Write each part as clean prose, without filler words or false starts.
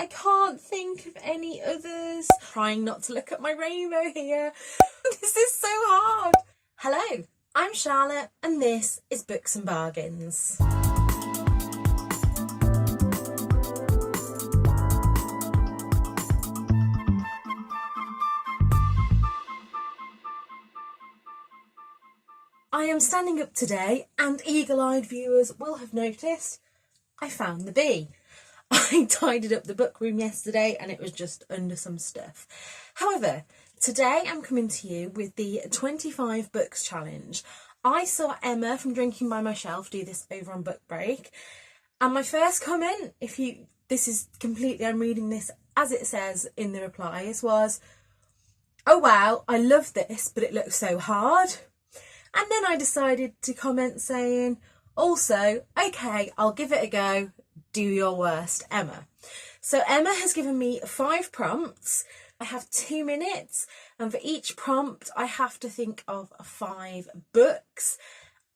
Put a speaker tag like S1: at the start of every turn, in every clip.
S1: I can't think of any others. Trying not to look at my rainbow here. This is so hard. Hello, I'm Charlotte and this is Books and Bargains. I am standing up today and eagle-eyed viewers will have noticed I found the bee. I tidied up the book room yesterday and it was just under some stuff. However, today I'm coming to you with the 25 books challenge. I saw Emma from Drinking by My Shelf do this over on Book Break, and my first comment, I'm reading this as it says in the replies, was, "Oh wow, I love this, but it looks so hard." And then I decided to comment saying, also, okay, I'll give it a go. Do your worst, Emma. So Emma has given me 5 prompts. I have 2 minutes, and for each prompt I have to think of 5 books,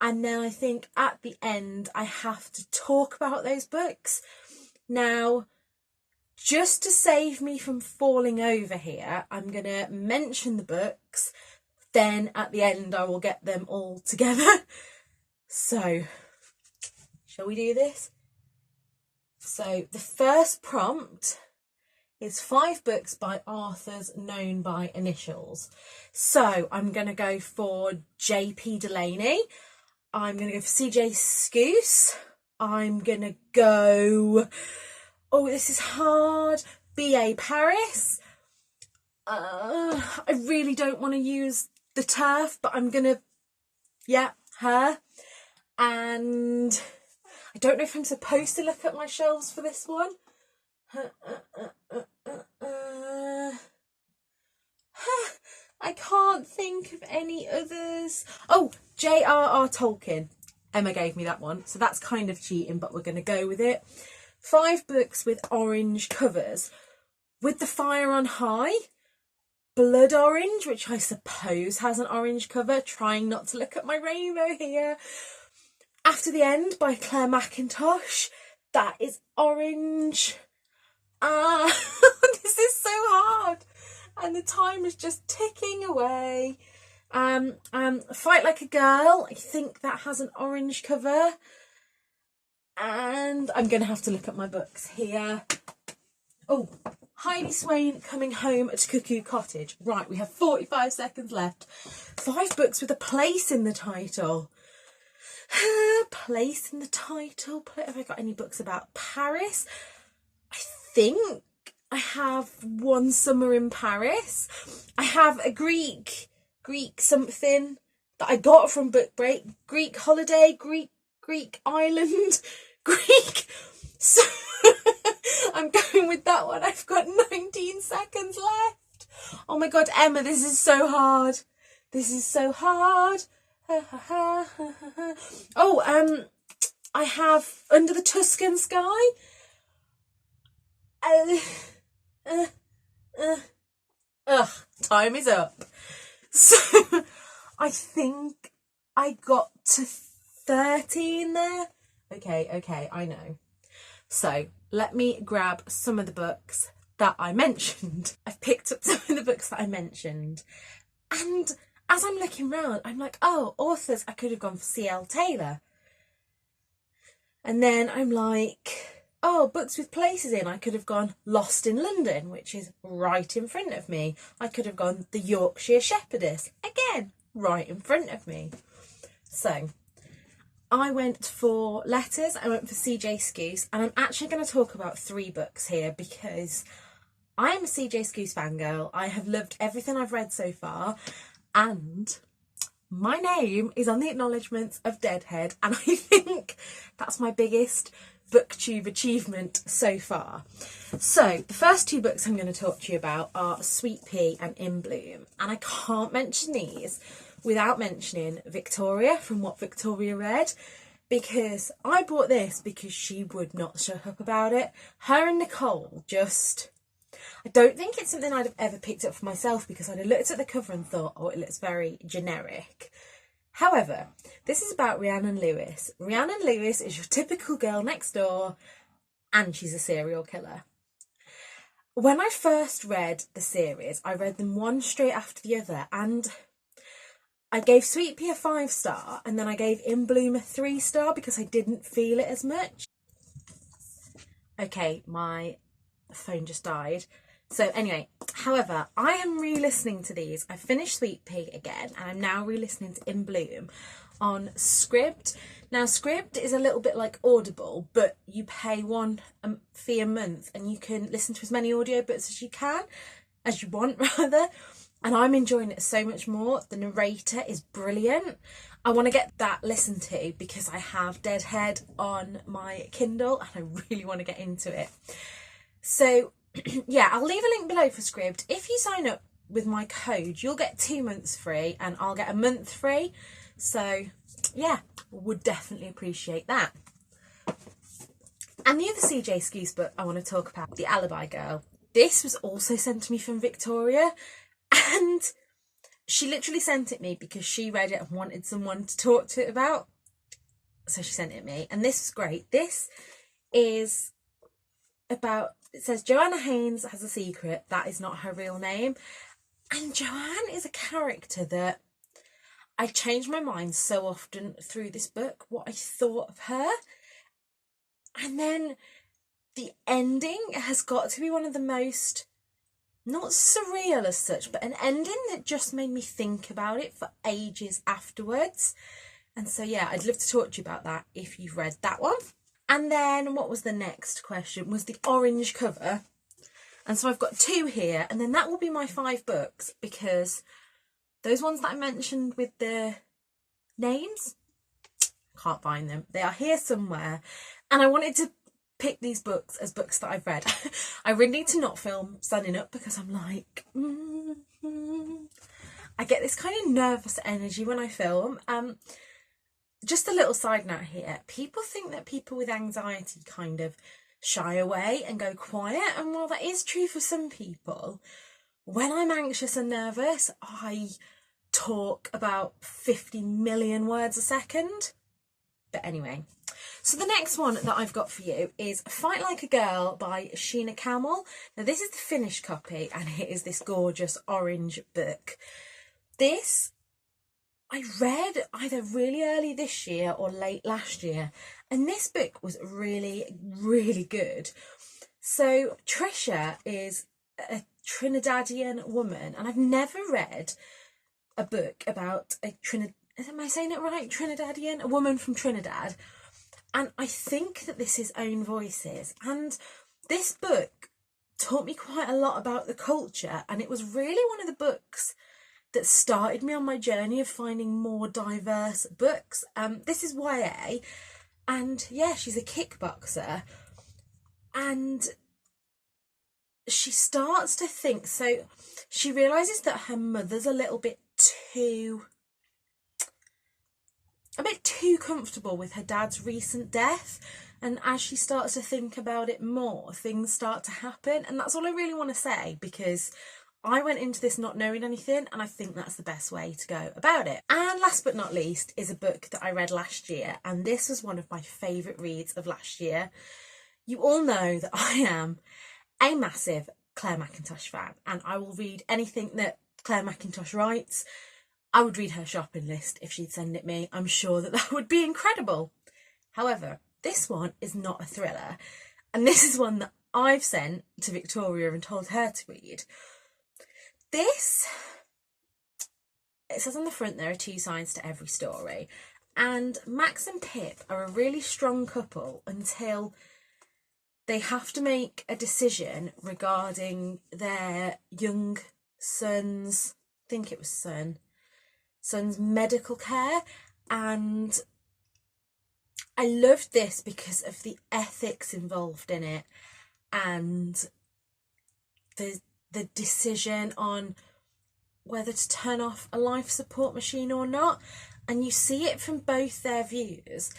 S1: and then I think at the end I have to talk about those books. Now, just to save me from falling over here, I'm going to mention the books, then at the end I will get them all together. So, shall we do this? So the first prompt is 5 books by authors known by initials. So I'm going to go for J.P. Delaney. I'm going to go for C.J. Scoose. I'm going to go... Oh, this is hard. B.A. Paris. I really don't want to use the turf, but I'm going to... Yeah, her. And... I don't know if I'm supposed to look at my shelves for this one. I can't think of any others. Oh, J.R.R. Tolkien. Emma gave me that one, so that's kind of cheating, but we're going to go with it. 5 books with orange covers. With the Fire on High, Blood Orange, which I suppose has an orange cover. Trying not to look at my rainbow here. After the End by Claire McIntosh. That is orange. This is so hard. And the time is just ticking away. Fight Like a Girl. I think that has an orange cover. And I'm going to have to look at my books here. Oh, Heidi Swain, Coming Home to Cuckoo Cottage. Right, we have 45 seconds left. 5 books with a place in the title. Place in the title. Have I got any books about Paris? I think I have One Summer in Paris. I have a Greek something that I got from Book Break. Greek holiday, Greek island, Greek. So I'm going with that one. I've got 19 seconds left. Oh my God, Emma, this is so hard. This is so hard. Oh, I have Under the Tuscan Sky. Time is up. So I think I got to 13 there. Okay, I know. So let me grab some of the books that I mentioned. I've picked up some of the books that I mentioned, and as I'm looking round, I'm like, oh, authors, I could have gone for C.L. Taylor. And then I'm like, oh, books with places in, I could have gone Lost in London, which is right in front of me. I could have gone The Yorkshire Shepherdess, again, right in front of me. So I went for letters, I went for C.J. Scoose, and I'm actually going to talk about 3 books here because I am a C.J. Scoose fangirl. I have loved everything I've read so far. And my name is on the acknowledgements of Deadhead, and I think that's my biggest booktube achievement so far. So the first 2 books I'm going to talk to you about are Sweet Pea and In Bloom, and I can't mention these without mentioning Victoria from What Victoria Read, because I bought this because she would not shut up about it. Her and Nicole just... I don't think it's something I'd have ever picked up for myself because I'd have looked at the cover and thought, oh, it looks very generic. However, this is about Rhiannon Lewis. Rhiannon Lewis is your typical girl next door and she's a serial killer. When I first read the series, I read them one straight after the other, and I gave Sweet Pea a 5-star, and then I gave In Bloom a 3-star because I didn't feel it as much. Okay, my phone just died. So anyway, however, I am re-listening to these. I finished Sweet Pea again, and I'm now re-listening to In Bloom on Scribd. Now, Scribd is a little bit like Audible, but you pay one fee a month, and you can listen to as many audiobooks as you want, rather. And I'm enjoying it so much more. The narrator is brilliant. I want to get that listened to because I have Deadhead on my Kindle and I really want to get into it. So yeah, I'll leave a link below for Scribd. If you sign up with my code, you'll get 2 months free and I'll get a month free. So yeah, would definitely appreciate that. And the other CJ Skews book I want to talk about, The Alibi Girl. This was also sent to me from Victoria, and she literally sent it me because she read it and wanted someone to talk to it about. So she sent it me, and this is great. This is about, it says Joanna Haynes has a secret. That is not her real name. And Joanne is a character that I changed my mind so often through this book, what I thought of her. And then the ending has got to be one of the most, not surreal as such, but an ending that just made me think about it for ages afterwards. And so yeah, I'd love to talk to you about that if you've read that one. And then what was the next question? Was the orange cover. And so I've got 2 here, and then that will be my 5 books, because those ones that I mentioned with the names, can't find them. They are here somewhere. And I wanted to pick these books as books that I've read. I really need to not film standing up because I'm like, I get this kind of nervous energy when I film. Just a little side note here. People think that people with anxiety kind of shy away and go quiet. And while that is true for some people, when I'm anxious and nervous, I talk about 50 million words a second. But anyway, so the next one that I've got for you is Fight Like a Girl by Sheena Camel. Now this is the finished copy, and it is this gorgeous orange book. This I read either really early this year or late last year, and this book was really, really good. So Trisha is a Trinidadian woman, and I've never read a book about a am I saying it right? Trinidadian? A woman from Trinidad. And I think that this is Own Voices. And this book taught me quite a lot about the culture. And it was really one of the books that started me on my journey of finding more diverse books. This is YA. And yeah, she's a kickboxer. And she starts to think, so she realises that her mother's a bit too comfortable with her dad's recent death, and as she starts to think about it more, things start to happen. And that's all I really want to say, because I went into this not knowing anything, and I think that's the best way to go about it. And last but not least is a book that I read last year, and this was one of my favourite reads of last year. You all know that I am a massive Claire Mackintosh fan, and I will read anything that Claire Mackintosh writes. I would read her shopping list if she'd send it me. I'm sure that would be incredible. However, this one is not a thriller, and this is one that I've sent to Victoria and told her to read. This, it says on the front there are 2 sides to every story, and Max and Pip are a really strong couple until they have to make a decision regarding their young son's, I think it was son's medical care. And I loved this because of the ethics involved in it, and the decision on whether to turn off a life support machine or not. And you see it from both their views.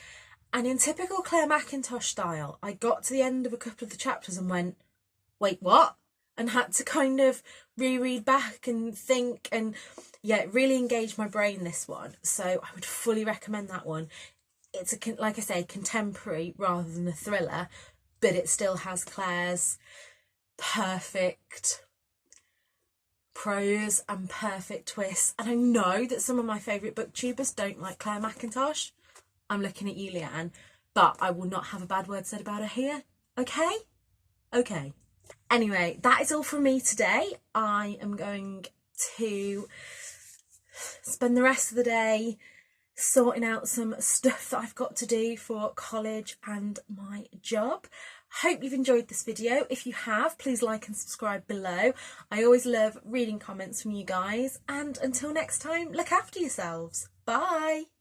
S1: And in typical Claire Mackintosh style, I got to the end of a couple of the chapters and went, wait, what? And had to kind of reread back and think, and yeah, it really engaged my brain, this one. So I would fully recommend that one. It's like I say, contemporary rather than a thriller, but it still has Claire's perfect prose and perfect twists. And I know that some of my favourite booktubers don't like Claire McIntosh. I'm looking at you, Leanne, but I will not have a bad word said about her here. Okay? Okay. Anyway, that is all from me today. I am going to spend the rest of the day sorting out some stuff that I've got to do for college and my job. Hope you've enjoyed this video. If you have, please like and subscribe below. I always love reading comments from you guys. And until next time, look after yourselves. Bye.